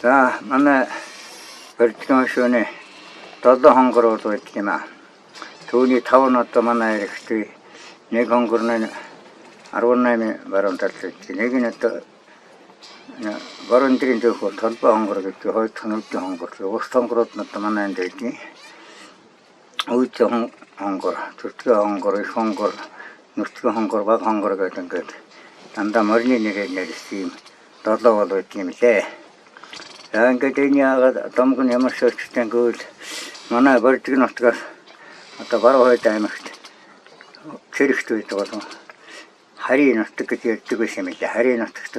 За манай Бэрдгийн шөнө 7 хонгорууд байдаг юм аа. Түүний 5 нь одоо манай эрэхтэй нэг хонгор нь 18 баруун талд байдаг. Нэг нь одоо баруун дэрийн дөхөөр толбой хонгор гэдэг хоёр дахь нь үдийн хонгор. Ус хонгорууд нь одоо манай энд байдаг. Үдийн хонгор, зүтгэн хонгор, их хонгор, нүцгэн хонгор, баг хонгор гэдэг ингээд дандаа морины нэрээр нэрлэсэн 7 бол байдаг юм лээ. За ингээд энэ яагаад домг нь ямар шилжчихсэн гэвэл манай Бэрдгийн нутгаас одоо баруун хойд аймагт чирэгт байдаг болон харийн нутаг гэж ярьдаг байсан юм лээ. Харийн нутагт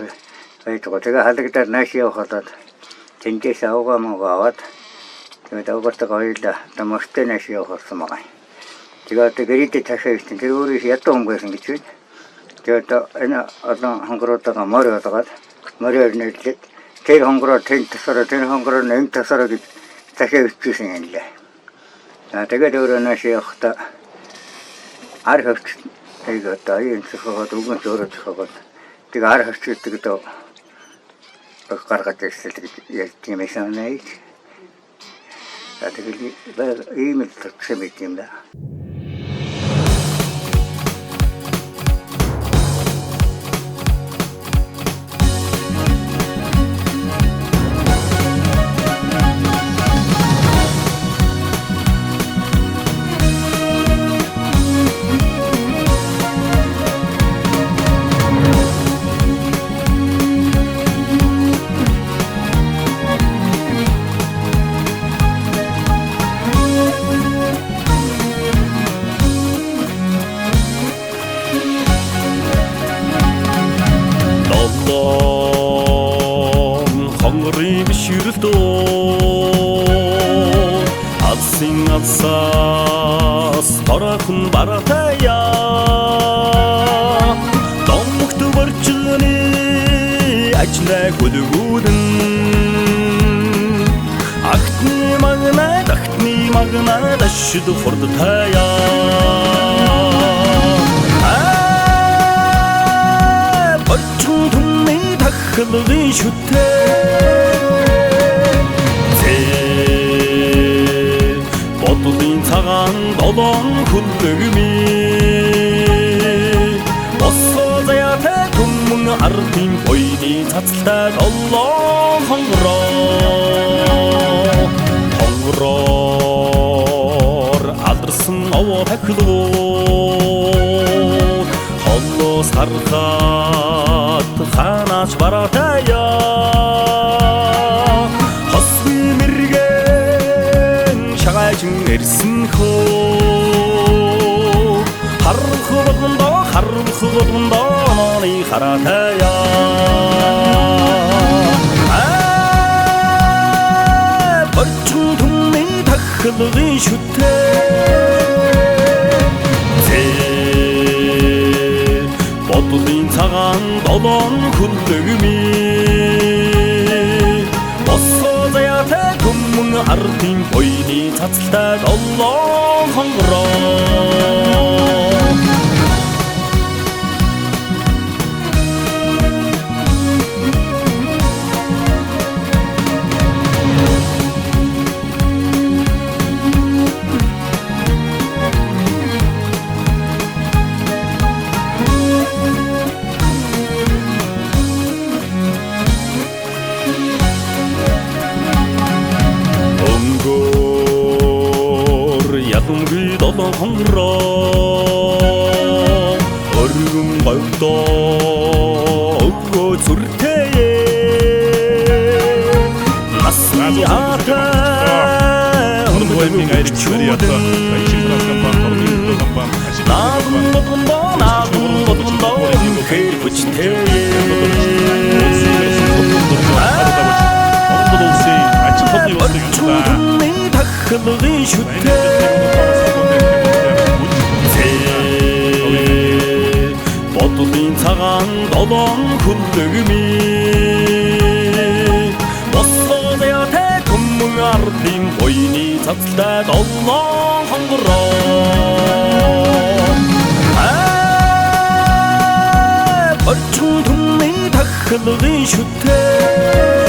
байдаг. Тэгээ халагдаад нааш явхад тэндээс авгаа мөнгө аваад тэгээд авгаатайгаа хоёулаа одоо мөртөө нааш явуулсан байгаа. Тэгээ одоо гэрээдээ ташаа ирсэн. Тэр өөрөө ядуу хүн байсан гэж байна. Тэгээд энэ олон хонгоруудаа морь болгоод морьор нэрлээд тэр хонгороо тэн тасараа тэр хонгороо энэ тасараа гэж ташаа ирчихсэн юм лээ. За тэгээд өөрөө нааш явахдаа ар хөвч тэгээд одоо энэ цохоод үгэн зөөрөж цохоод тэгээ ар хөвч гэдэг дөө гаргаад ирсэн гэж ярьдаг юм байна. За тэгээд ийм л төгсөм юм да. Алсаас торохн баратая домогт борчны ажнаа гүлгүүдэн ахтны магна дашд фордтая борчун түмний тахлын шүтээ Бодолын цагаан долоон хүлэгми Боссоо заяатай түмэн ардын бойны цацалтай долоон хонгороор алдарсан овоо тахилууд холлоос харахад ханаач баратая Эрсэн хөө харах болгондоо ноны харатая борчун түмний тахлын шүтээ бодлын цагаан долоон хүлэгми ардын бойны цацалтай долоон хонгороо долоон хонгороо өргөн говьдоо өвгөө зүртэй насны хатаа Владимир Айрич варианта наадмондоо хэр бүчтэй тахлын шүтээ бодлын цагаан долоон хүлэгми боссоо заяатай түмэн ардын бойны цацалтай долоон хонгороо борчун түмний тахлын шүтээ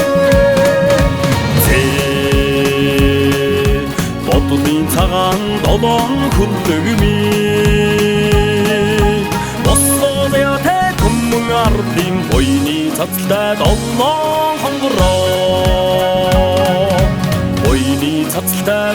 олон хүлэгми босгоё тэ түмэн ардын буйны цацалтай долоон хонгороо буйны цацалтай